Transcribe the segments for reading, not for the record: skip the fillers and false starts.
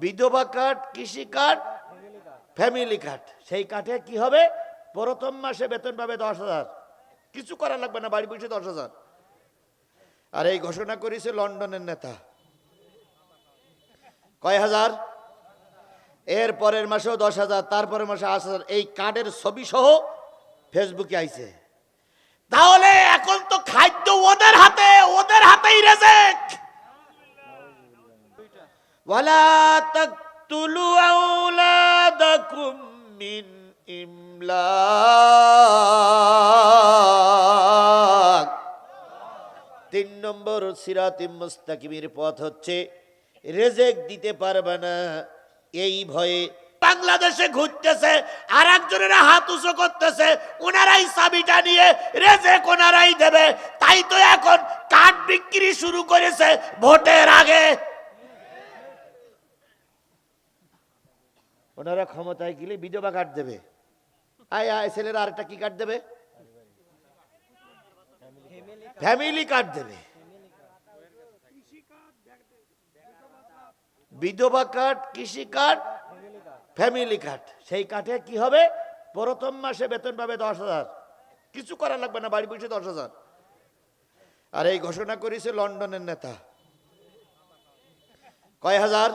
বিধবা কার্ড, কৃষি card, family card. সেই কার্ডে কি হবে? প্রথম মাসে বেতন পাবে 10,000, কিছু করা লাগবে না, বাড়ি বসে 10,000। আর এই ঘোষণা করেছে লন্ডনের নেতা। কয় হাজার? এর পরের মাসেও 10,000, তারপরের মাসে 8,000। এই কার্ডের ছবি সহ ফেসবুকে আইছে। তাহলে এখন তো খাদ্য ওদের হাতে, ওদের হাতেই রেজেক। ওয়ালা তাকতুলু আওলাদাকুম মিন ইমলাক। 3 নম্বর সিরাতে মুস্তাকিমের পথ হচ্ছে রেজেক দিতে পারবে না এই ভয়ে বাংলাদেশে ঘুরতেছে, আর একজনের হাত উঁচু করতেছে, ওনারাই চাবিটা নিয়ে রেজেক ওনারাই দেবে। তাই তো এখন কার্ড বিক্রি শুরু করেছে ভোটের আগে। ওনারা ক্ষমতায় গেলে বিধবা কার্ড দেবে, ছেলেরা আরেকটা কি কার্ড দেবে? ফ্যামিলি কার্ড দেবে। বিধবা কার্ড, কৃষি কার্ড, ফ্যামিলি কার্ড। সেই কার্ডে কি হবে? প্রথম মাসে বেতন পাবে 10,000, কিছু করা লাগবে না, বাড়ি বসে 10,000। আর এই ঘোষণা করেছে লন্ডনের নেতা। কয় হাজার?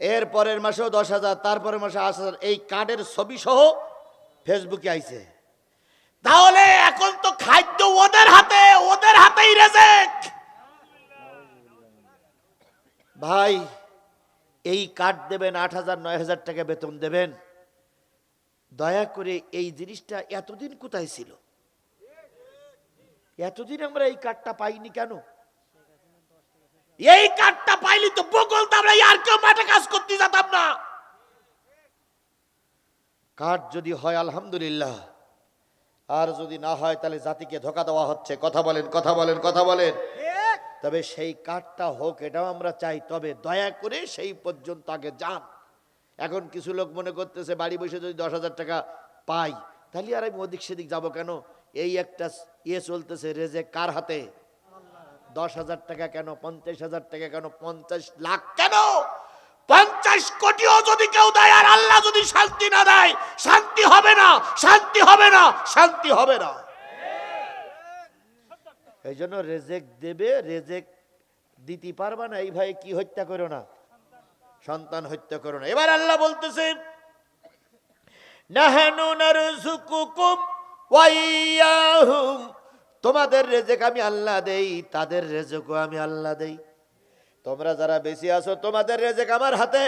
এর পরের মাসেও 10,000, তারপরের মাসে 8,000। এই কার্ডের ছবি সহ ফেসবুকে আইছে। তাহলে এখন তো খাদ্য ওদের হাতে, ওদের হাতেই রেজেক। ভাই, এই কার্ড দেবেন, 8,000 9,000 টাকা বেতন দেবেন, দয়া করে এই জিনিসটা এতদিন কোথায় ছিল? এতদিন আমরা এই কার্ডটা পাইনি কেন? এই কার্ডটা পাইলি তো বগল তো আমরা আর কেউ মাঠে কাজ করতে যেতাম না। কার্ড যদি হয় আলহামদুলিল্লাহ, আর যদি না হয় তাহলে জাতিকে ধোঁকা দেওয়া হচ্ছে। কথা বলেন, কথা বলেন, কথা বলেন। তবে সেই কার্ডটা হোক, এটাও আমরা চাই, তবে দয়া করে সেই পর্যন্ত আগে যান। এখন কিছু লোক মনে করতেছে বাড়ি বসে যদি 10,000 টাকা পাই তাহলে আর আমি ওদিক সেদিক যাবো কেন? এই একটা চলতেছে রেজেক কার হাতে? 10,000 টাকা কেন, 50,000 টাকা কেন, 50 লাখ কেন, 50 কোটিও যদি কেউ দেয় আর আল্লাহ যদি শান্তি না দেয়, শান্তি হবে না, শান্তি হবে না, শান্তি হবে না। এই জন্য রেজেক দেবে, রেজেক দিতে পারবা না এই ভাই কি হত্যা করো না, সন্তান হত্যা করো না। এবার আল্লাহ বলতেছে নাহানু নারযুকুকুম ওয়া ইয়াহুম, তোমাদের রেজেক আমি আল্লাহ দেই, তাদের রেজেকও আমি আল্লাহ দেই। তোমরা যারা বেশি আছো তোমাদের রেজেক আমার হাতে,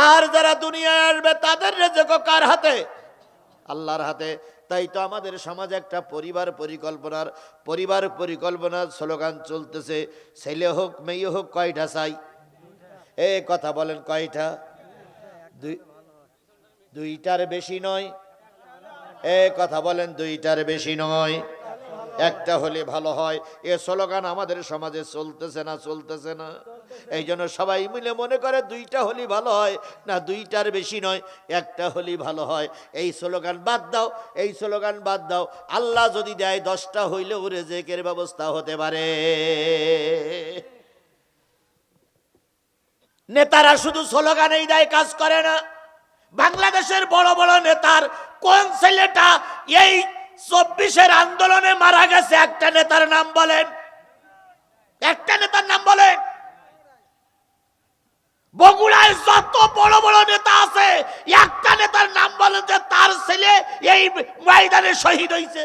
আর যারা দুনিয়ায় আসবে তাদের রেজেকও কার হাতে? আল্লাহর হাতে। তাই তো আমাদের সমাজে একটা পরিবার পরিকল্পনার স্লোগান চলতেছে, ছেলে হোক মেয়ে হোক কয়টা চাই? এ কথা বলেন, কয়টা? দুইটার বেশি নয়। এ কথা বলেন, দুইটার বেশি নয়, একটা হলে ভালো হয়। এ স্লোগান আমাদের সমাজে চলতেছে না, চলতেছে না। এই জন্য সবাই মিলে মনে করে দুইটা হলে ভালো হয়, না দুইটার বেশি নয়, একটা হলে ভালো হয়। এই স্লোগান বাদ দাও, এই স্লোগান বাদ দাও। আল্লাহ যদি দেয় 10টা হইলেও রেজেকের ব্যবস্থা হতে পারে। নেতারা শুধু স্লোগানেই দেয়, কাজ করে না। বাংলাদেশের বড় বড় নেতার কোন ছেলেটা এই 24-এর আন্দোলনে মারা গেছে? একটা নেতার নাম বলেন, একটা নেতার নাম বলেন। বগুড়ায় যত বড় বড় নেতা আছে, একটা নেতার নাম বলেন যে তার ছেলে এই ময়দানে শহীদ হয়েছে।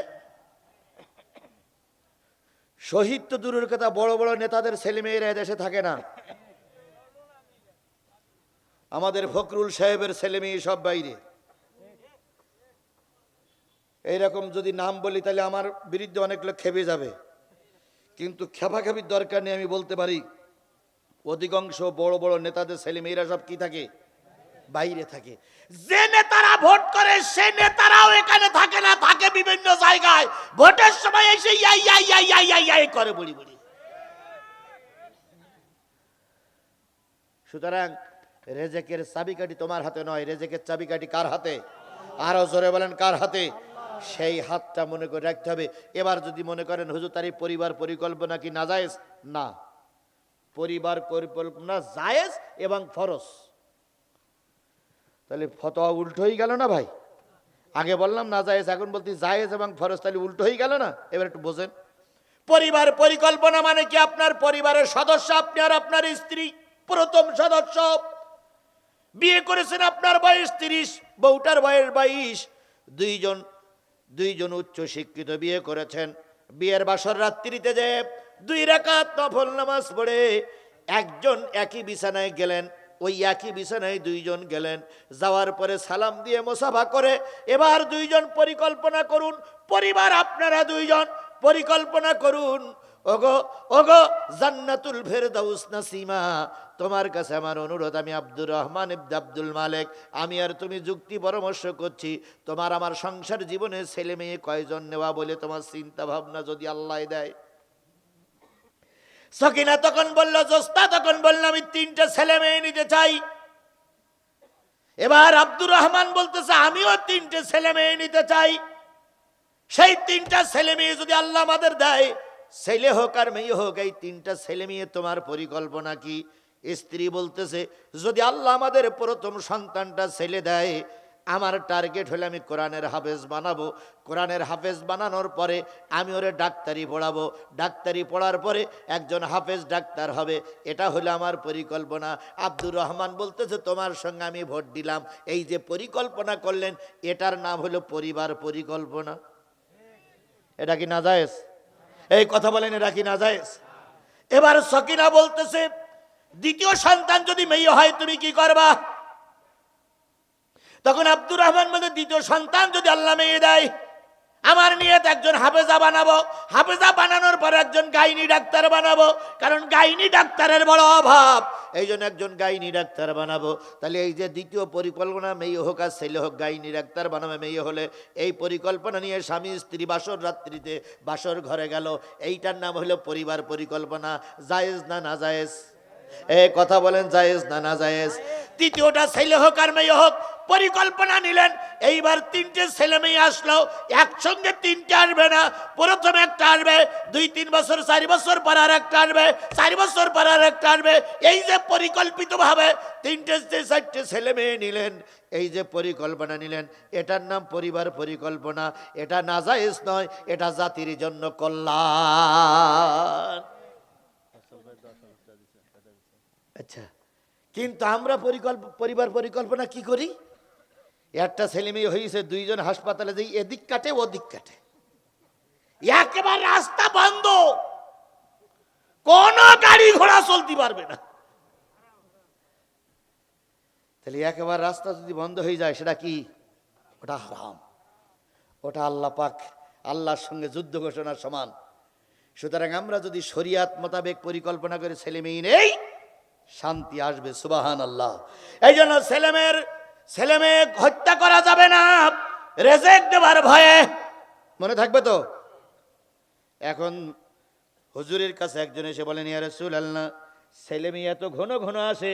শহীদ তো দূরের কথা, বড় বড় নেতাদের ছেলে মেয়েরা দেশে থাকে না। আমাদের ফখরুল সাহেবের ছেলে মেয়ে সব বাইরে। এইরকম যদি নাম বলি তাহলে আমার বিরুদ্ধে অনেক লোক খেপে যাবে, কিন্তু খেপাখেপির দরকার নেই। আমি বলতে পারি অধিকাংশ বড় বড় নেতাদের ছেলে মেয়েরা সব কি থাকে? বাইরে থাকে। যে নেতারা ভোট করে সে নেতারাও এখানে থাকে না, থাকে বিভিন্ন জায়গায়। ভোটের সময় এসে ইয়াই করে বলি বলি। সুতরাং রেজেকের চাবিকাঠি তোমার হাতে নয়, রেজেকের চাবিকাঠি কার হাতে? আরো জোরে বলেন, কার হাতে? সেই হাতটা মনে করে রাখতে হবে। এবার যদি মনে করেন হুজুর তার পরিবার পরিকল্পনা কি নাজায়েজ, না, পরিবার পরিকল্পনা জায়েজ এবং ফরজ। তাহলে ফতোয়া উল্টো হয়ে গেল না ভাই? আগে বললাম না জায়েজ, এখন বলতে জায়েজ এবং ফরজ, তাহলে উল্টো হয়ে গেল না? এবার একটু বোঝেন। পরিবার পরিকল্পনা মানে কি? আপনার পরিবারের সদস্য আপনি আর আপনার স্ত্রী, প্রথম সদস্য। বিয়ে করেছেন, আপনার বয়স 30, বউটার বয়স 22, দুইজন উচ্চ শিক্ষিত বিয়ে করেছেন। বিয়ের বাসর রাত্রিতে যে 2 রাকাত নফল নামাজ পড়ে একজন একই বিছানায় গেলেন, ওই একই বিছানায় 2 জন গেলেন, যাওয়ার পরে সালাম দিয়ে মুসাফা করে এবার 2 জন পরিকল্পনা করুন। পরিবার আপনারা 2 জন পরিকল্পনা করুন, ওগো ওগো জান্নাতুল ফেরদাউস নাসিমা, তোমার কাছে আমার অনুরোধ, আমি আব্দুর রহমান ইবনে আব্দুল মালিক, আমি আর তুমি যুক্তি পরামর্শ করছি, তোমার আমার সংসার জীবনে ছেলে মেয়ে কয়জন নেওয়া বলে তোমার চিন্তা ভাবনা যদি আল্লাহ দেয়। সকিনা তখন বলল, জোস্তা তখন বলল, আমি 3টে ছেলে মেয়ে নিতে চাই। এবার আব্দুর রহমান বলতেছে, আমিও 3টে ছেলে মেয়ে নিতে চাই। সেই 3টা ছেলে মেয়ে যদি আল্লাহ আমাদের দেয়, ছেলে হোক আর মেয়ে হোক, এই 3টা ছেলে মেয়ে তোমার পরিকল্পনা কি? স্ত্রী বলতেছে, যদি আল্লাহ আমাদের প্রথম সন্তানটা ছেলে দেয়, আমার টার্গেট হলে আমি কোরআনের হাফেজ বানাবো। কোরআনের হাফেজ বানানোর পরে আমি ওরে ডাক্তারি পড়াবো, ডাক্তারি পড়ার পরে একজন হাফেজ ডাক্তার হবে, এটা হলো আমার পরিকল্পনা। আব্দুর রহমান বলতেছে, তোমার সঙ্গে আমি ভোট দিলাম। এই যে পরিকল্পনা করলেন, এটার নাম হলো পরিবার পরিকল্পনা। এটা কি নাজায়েজ? এই কথা বলেন, এটা কি নাজায়েজ? এবার সকিনা বলতেছে, দ্বিতীয় সন্তান যদি মেয়ে হয় তুমি কি করবা? তখন আব্দুর রহমান বলে, দ্বিতীয় সন্তান যদি আল্লাহ মেয়ে দেয়, আমার নিয়ত একজন হাফেজা বানাবো, হাফেজা বানানোর পর একজন গাইনি ডাক্তার বানাবো, কারণ গাইনি ডাক্তারের বড় অভাব, এই জন্য একজন গাইনি ডাক্তার বানাবো। তাহলে এই যে দ্বিতীয় পরিকল্পনা, মেয়ে হোক আর ছেলে হোক, গাইনি ডাক্তার বানাবে মেয়ে হলে, এই পরিকল্পনা নিয়ে স্বামী স্ত্রী বাসর রাত্রিতে বাসর ঘরে গেল, এইটার নাম হলো পরিবার পরিকল্পনা। জায়েজ না নাজায়েজ? এই কথা বলেন, জায়েজ না নাজায়েজ? তৃতীয়টা ছেলে হোক আর মেয়ে হোক, পরিকল্পনা নিলেন, এইবার 3টে ছেলে মেয়ে আসলো, একসঙ্গে 3টে আসবে না, প্রথমে একটা আসবে, 2-3 বছর 4 বছর পর আর একটা আসবে, 4 বছর পর আর একটা আসবে। এই যে পরিকল্পিত ভাবে 3টে 4টে ছেলে মেয়ে নিলেন, এই যে পরিকল্পনা নিলেন, এটার নাম পরিবার পরিকল্পনা। এটা নাজায়েজ নয়, এটা জাতির জন্য কল্যাণ। আচ্ছা, কিন্তু আমরা পরিবার পরিকল্পনা কি করি? একটা ছেলে মেয়ে হয়েছে, 2 জন হাসপাতালে যাই, এদিক কাটে ওদিক কাটে, একেবারে রাস্তা বন্ধ, কোন গাড়ি ঘোড়া চলতে পারবে না। তাহলে একেবারে রাস্তা যদি বন্ধ হয়ে যায়, সেটা কি? ওটা হারাম, ওটা আল্লাহ পাক আল্লাহর সঙ্গে যুদ্ধ ঘোষণার সমান। সুতরাং আমরা যদি শরিয়াত মোতাবেক পরিকল্পনা করে ছেলে মেয়ে নেই, শান্তি আসবে। সুবহানাল্লাহ। এই জন্য ছেলে মেয়ে হত্যা করা যাবে না, রেজেক দেবার ভয়ে। মনে থাকবে তো? এখন হুজুরের কাছে একজন এসে বলেন, ইয়া রাসূলুল্লাহ, ছেলে মেয়ে এত ঘন ঘন আসে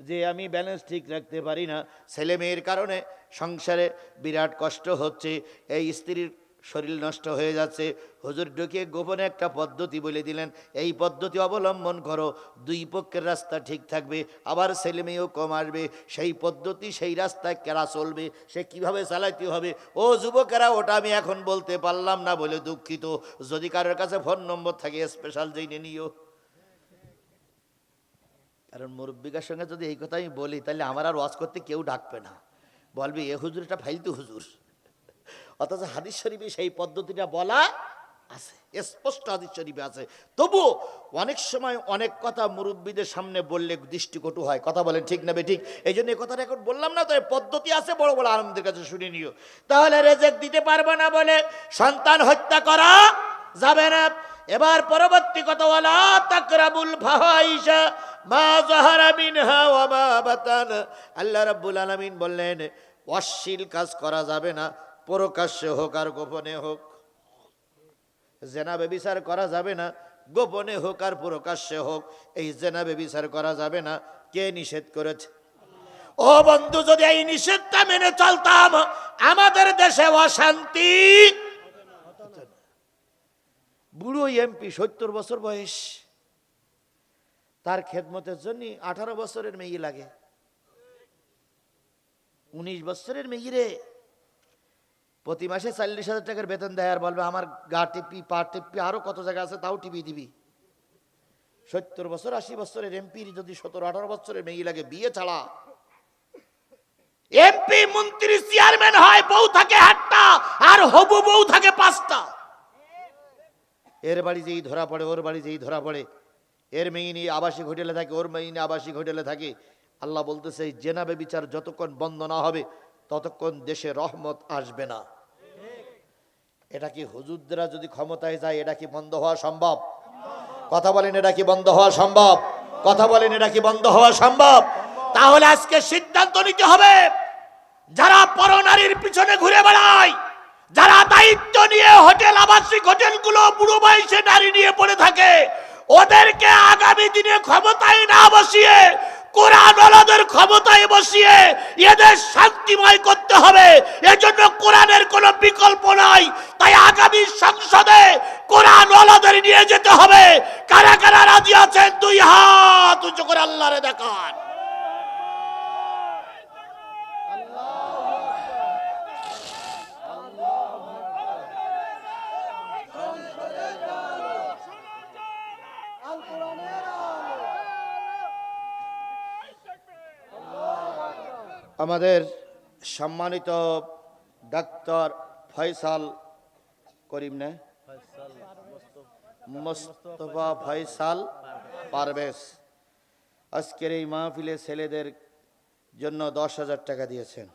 যে আমি ব্যালেন্স ঠিক রাখতে পারি না, ছেলে মেয়ের কারণে সংসারে বিরাট কষ্ট হচ্ছে, এই স্ত্রীর শরীর নষ্ট হয়ে যাচ্ছে। হুজুর ঢুকিয়ে গোপনে একটা পদ্ধতি বলে দিলেন, এই পদ্ধতি অবলম্বন করো, 2 পক্ষের রাস্তা ঠিক থাকবে, আবার ছেলে মেয়েও কম আসবে। সেই পদ্ধতি, সেই রাস্তায় কেরা চলবে, সে কিভাবে চালাইতে হবে, ও যুবকেরা, ওটা আমি এখন বলতে পারলাম না বলে দুঃখিত। যদি কারোর কাছে ফোন নম্বর থাকে স্পেশাল জেনে নিও। কারণ মুরব্বিকার সঙ্গে যদি এই কথা আমি বলি, তাহলে আমার আর ওয়াজ করতে কেউ ডাকবে না, বলবে এ হুজুর এটা ফাইলতু হুজুর। অথচ হাদিস শরীফে সেই পদ্ধতিটা বলা আছে, স্পষ্ট হাদিস শরীফে আছে। তবুও অনেক সময় অনেক কথা মুরব্বীদের সামনে বললে দৃষ্টিকটু হয়। কথা বলেন ঠিক না বেঠিক? এই জন্য এই কথাটা এখন বললাম না, তো পদ্ধতি আছে, বড় বড় আলেমদের কাছে শুনে নিও। তাহলে রেজেক দিতে পারবে না বলে সন্তান হত্যা করা যাবে না। এবার পরবর্তী কথা, ওয়ালা তাকরাবুল ফাহাইশা মা যাহারা মিনহা ওয়া মা বাতান। আল্লাহ রাব্বুল আলামিন বললেন, অশ্লীল কাজ করা যাবে না, প্রকাশ্যে হোক আর গোপনে হোক। জেনা ব্যভিচার করা যাবে না, গোপনে হোক আর প্রকাশ্যে হোক। এই জেনা ব্যভিচার করা যাবে না, কে নিষেধ করেছে? ও বন্ধু, যদি এই নিষেধটা মেনে চলতাম, আমাদের দেশে অশান্তি। বুড়ো এমপি, 70 বছর বয়স, তার খেদমতের জন্য 18 বছরের মেয়ে লাগে, 19 বছরের মেয়ে রে প্রতি মাসে 40,000 টাকার বেতন দেয়, আর বলবে আমার গা টিপি পা টিপি আরো কত জায়গা আছে তাও টিপি দিবি। 70 বছর 80 বছরের এমপির যদি 17-18 বছরের মেয়ে লাগে বিয়ে ছাড়া, এমপি মন্ত্রী চেয়ারম্যান হয়, বউ থাকে 8টা আর হবু বউ থাকে 5টা। এর বাড়ি যেই ধরা পড়ে, ওর বাড়ি যেই ধরা পড়ে, এর মেয়ে নিয়ে আবাসিক হোটেলে থাকে, ওর মেয়ে নিয়ে আবাসিক হোটেলে থাকে। আল্লাহ বলতেছে এই জেনা ব্যভিচার যতক্ষণ বন্ধ না হবে ততক্ষণ দেশে রহমত আসবে না। এটা কি হুজুররা যদি ক্ষমতায় যায় এটা কি বন্ধ হওয়া সম্ভব? কথা বলেন, এটা কি বন্ধ হওয়া সম্ভব? কথা বলেন, এটা কি বন্ধ হওয়া সম্ভব? তাহলে আজকে সিদ্ধান্ত নিতে হবে, যারা পরনারীর পিছনে ঘুরে বেড়ায়, যারা দায়িত্ব নিয়ে হোটেল আবাসিক হোটেলগুলো বুড়ো বয়সে নারী নিয়ে পড়ে থাকে, ওদেরকে আগামী দিনে ক্ষমতায় না বসিয়ে কোরআন ওয়ালাদের ক্ষমতায় বসিয়ে এদের শান্তিময় করতে হবে। এজন্য কোরআনের কোনো বিকল্প নাই। তাই আগামী সংসদে কোরআন ওয়ালাদের নিয়ে যেতে হবে। কারা কারা রাজি আছেন 2 হাত উঁচু করে আল্লাহরে দেখান। আমাদের সম্মানিত ডাক্তার ফয়সাল করিম না মোস্তফা ফয়সাল পারভেজ আজকের এই মাহফিলে ছেলেদের জন্য 10,000 টাকা দিয়েছেন।